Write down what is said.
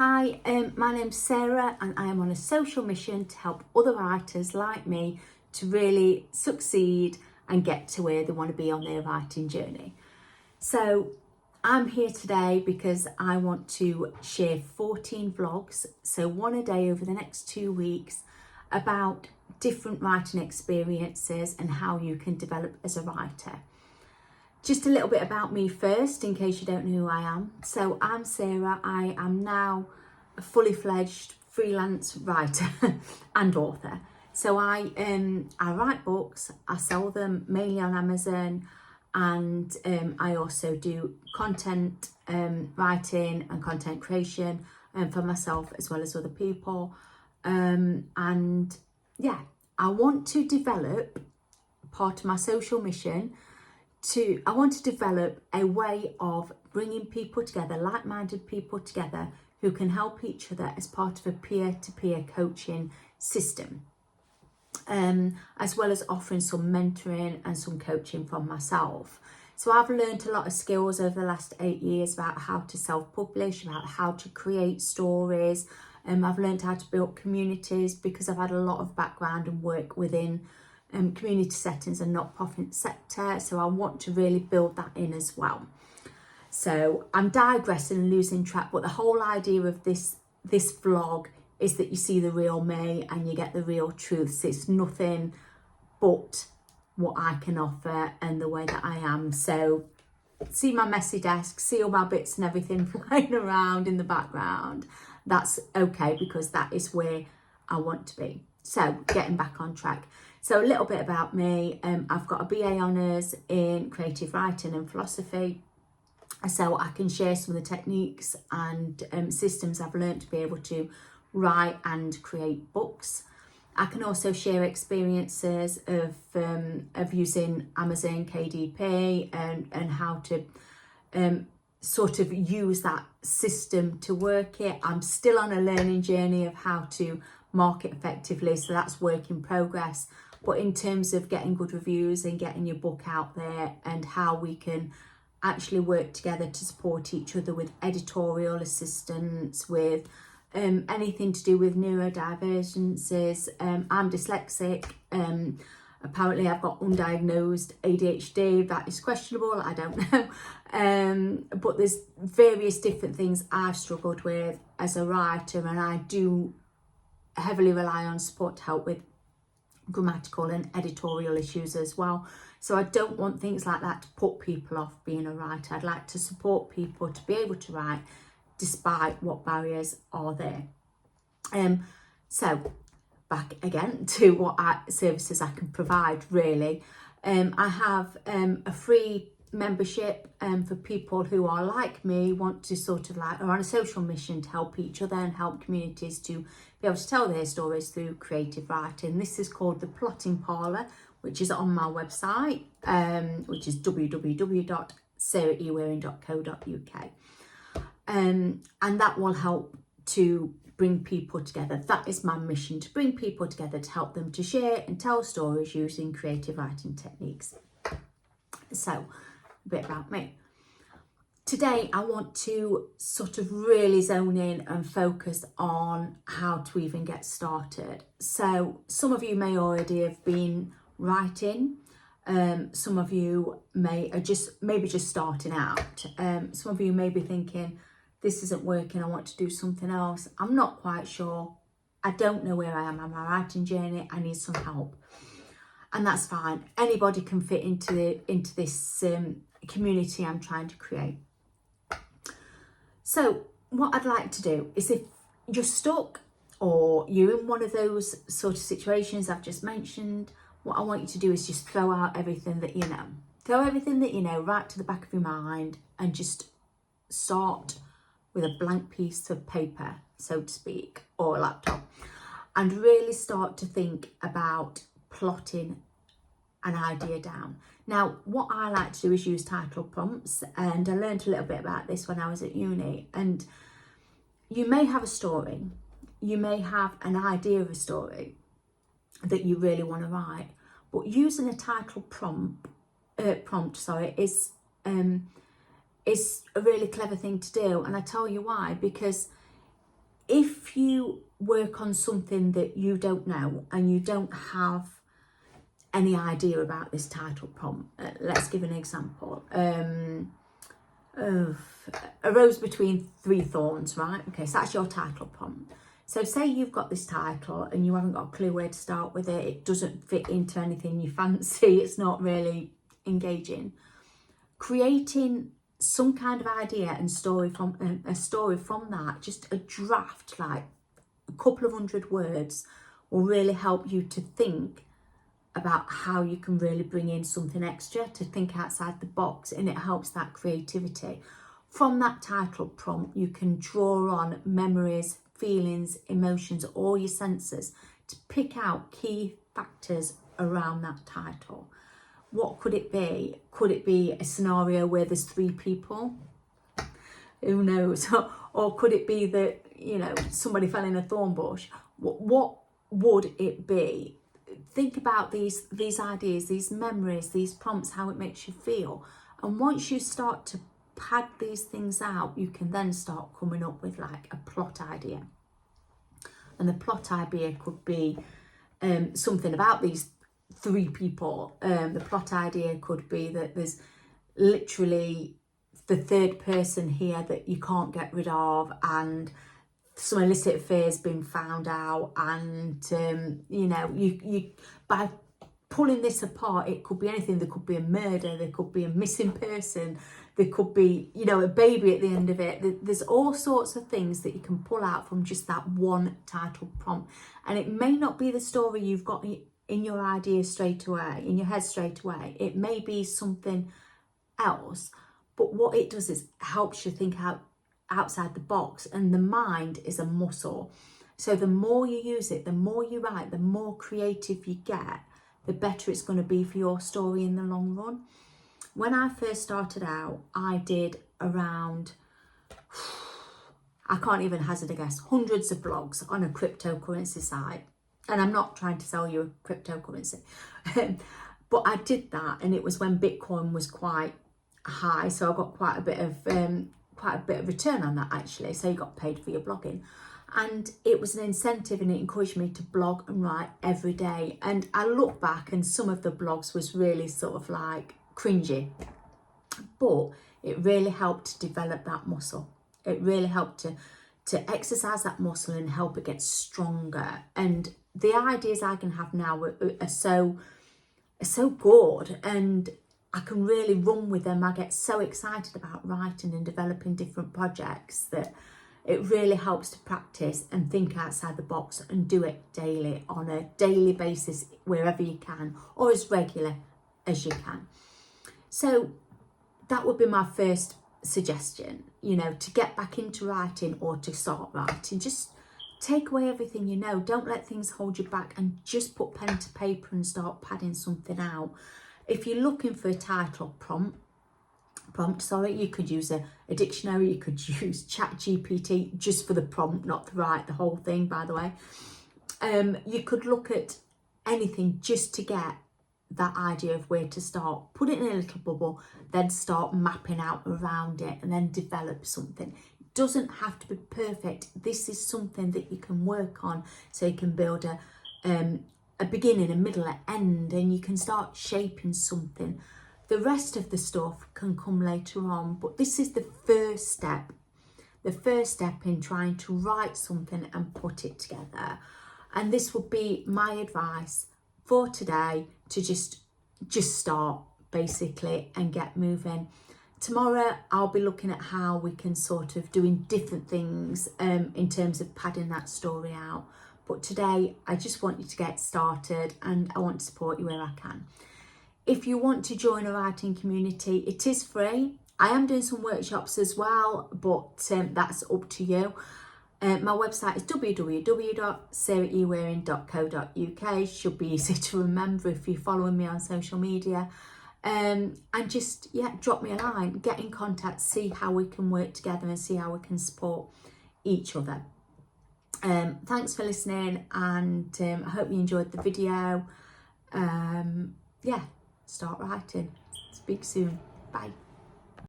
Hi, my name's Sarah and I am on a social mission to help other writers like me to really succeed and get to where they want to be on their writing journey. So I'm here today because I want to share 14 vlogs, so one a day over the next 2 weeks, about different writing experiences and how you can develop as a writer. Just a little bit about me first, in case you don't know who I am. So I'm Sarah. I am now a fully fledged freelance writer and author. So I write books, I sell them mainly on Amazon, and I also do content writing and content creation for myself as well as other people. And yeah, I want to develop part of my social mission. I want to develop a way of bringing people together, like-minded people together, who can help each other as part of a peer-to-peer coaching system, as well as offering some mentoring and some coaching from myself. So I've learned a lot of skills over the last 8 years about how to self-publish, about how to create stories. I've learned how to build communities because I've had a lot of background and work within community settings and not-profit sector, so I want to really build that in as well. So I'm digressing and losing track, but the whole idea of this vlog is that you see the real me and you get the real truths. It's nothing but what I can offer and the way that I am. So see my messy desk, see all my bits and everything flying around in the background. That's okay, because that is where I want to be. So getting back on track. So a little bit about me. I've got a BA Honours in creative writing and philosophy. So I can share some of the techniques and systems I've learned to be able to write and create books. I can also share experiences of using Amazon KDP and how to sort of use that system to work it. I'm still on a learning journey of how to market effectively, so that's work in progress. But in terms of getting good reviews and getting your book out there, and how we can actually work together to support each other with editorial assistance, with anything to do with neurodivergencies. I'm dyslexic. Apparently I've got undiagnosed ADHD. That is questionable, I don't know. But there's various different things I've struggled with as a writer, and I do heavily rely on support to help with grammatical and editorial issues as well. So I don't want things like that to put people off being a writer. I'd like to support people to be able to write despite what barriers are there. So back again to what services I can provide, really. I have a free membership for people who are like me, want to sort of like, are on a social mission to help each other and help communities to be able to tell their stories through creative writing. This is called the Plotting Parlour, which is on my website, which is www.sarahewaring.co.uk. And that will help to bring people together. That is my mission, to bring people together, to help them to share and tell stories using creative writing techniques. So a bit about me. Today I want to sort of really zone in and focus on how to even get started. So some of you may already have been writing. Some of you maybe just starting out. Some of you may be thinking, this isn't working, I want to do something else. I'm not quite sure. I don't know where I am on my writing journey. I need some help. And that's fine. Anybody can fit into this community I'm trying to create. So what I'd like to do is, if you're stuck or you're in one of those sort of situations I've just mentioned, what I want you to do is just throw out everything that you know. Throw everything that you know right to the back of your mind, and just start with a blank piece of paper, so to speak, or a laptop, and really start to think about plotting an idea down. Now, what I like to do is use title prompts, and I learned a little bit about this when I was at uni. And you may have a story, you may have an idea of a story that you really want to write, but using a title prompt is a really clever thing to do. And I tell you why, because if you work on something that you don't know and you don't have any idea about this title prompt, let's give an example. Of a rose between three thorns, right? Okay, so that's your title prompt. So say you've got this title and you haven't got a clue where to start with it. It doesn't fit into anything you fancy. It's not really engaging. Creating some kind of idea and story from that, just a draft, like a couple of 100 words, will really help you to think about how you can really bring in something extra, to think outside the box, and it helps that creativity. From that title prompt, you can draw on memories, feelings, emotions, all your senses to pick out key factors around that title. What could it be? Could it be a scenario where there's three people? Who knows? Or could it be that, you know, somebody fell in a thorn bush? What would it be? Think about these ideas, these memories, these prompts, how it makes you feel. And once you start to pad these things out, you can then start coming up with like a plot idea. And the plot idea could be something about these three people. The plot idea could be that there's literally the third person here that you can't get rid of, and some illicit affair's been found out, and you know, you by pulling this apart, it could be anything. There could be a murder, there could be a missing person, there could be, you know, a baby at the end of it. There's all sorts of things that you can pull out from just that one title prompt. And it may not be the story you've got in your idea straight away, in your head straight away. It may be something else, but what it does is helps you think outside the box. And the mind is a muscle, so the more you use it, the more you write, the more creative you get, the better it's going to be for your story in the long run. When I first started out, I did around, I can't even hazard a guess, hundreds of blogs on a cryptocurrency site. And I'm not trying to sell you a cryptocurrency, but I did that, and it was when Bitcoin was quite high, so I got quite a bit of return on that actually. So you got paid for your blogging, and it was an incentive, and it encouraged me to blog and write every day. And I look back, and some of the blogs was really sort of like cringy, but it really helped to develop that muscle. It really helped to exercise that muscle and help it get stronger. And the ideas I can have now are so good, and I can really run with them. I get so excited about writing and developing different projects that it really helps to practice and think outside the box and do it daily, on a daily basis, wherever you can, or as regular as you can. So that would be my first suggestion, you know, to get back into writing or to start writing. Just take away everything you know. Don't let things hold you back, and just put pen to paper and start padding something out. If you're looking for a title prompt, you could use a dictionary. You could use ChatGPT just for the prompt, not to write the whole thing, by the way. You could look at anything just to get that idea of where to start. Put it in a little bubble, then start mapping out around it, and then develop something. It doesn't have to be perfect. This is something that you can work on, so you can build a beginning, a middle, an end, and you can start shaping something. The rest of the stuff can come later on, but this is the first step in trying to write something and put it together. And this would be my advice for today, to just start basically and get moving. Tomorrow I'll be looking at how we can sort of doing different things in terms of padding that story out. But today I just want you to get started, and I want to support you where I can. If you want to join a writing community, it is free. I am doing some workshops as well, but that's up to you. My website is www.sarahewaring.co.uk. Should be easy to remember if you're following me on social media. And just, drop me a line, get in contact, see how we can work together and see how we can support each other. Thanks for listening, and I hope you enjoyed the video. Start writing. Speak soon. Bye.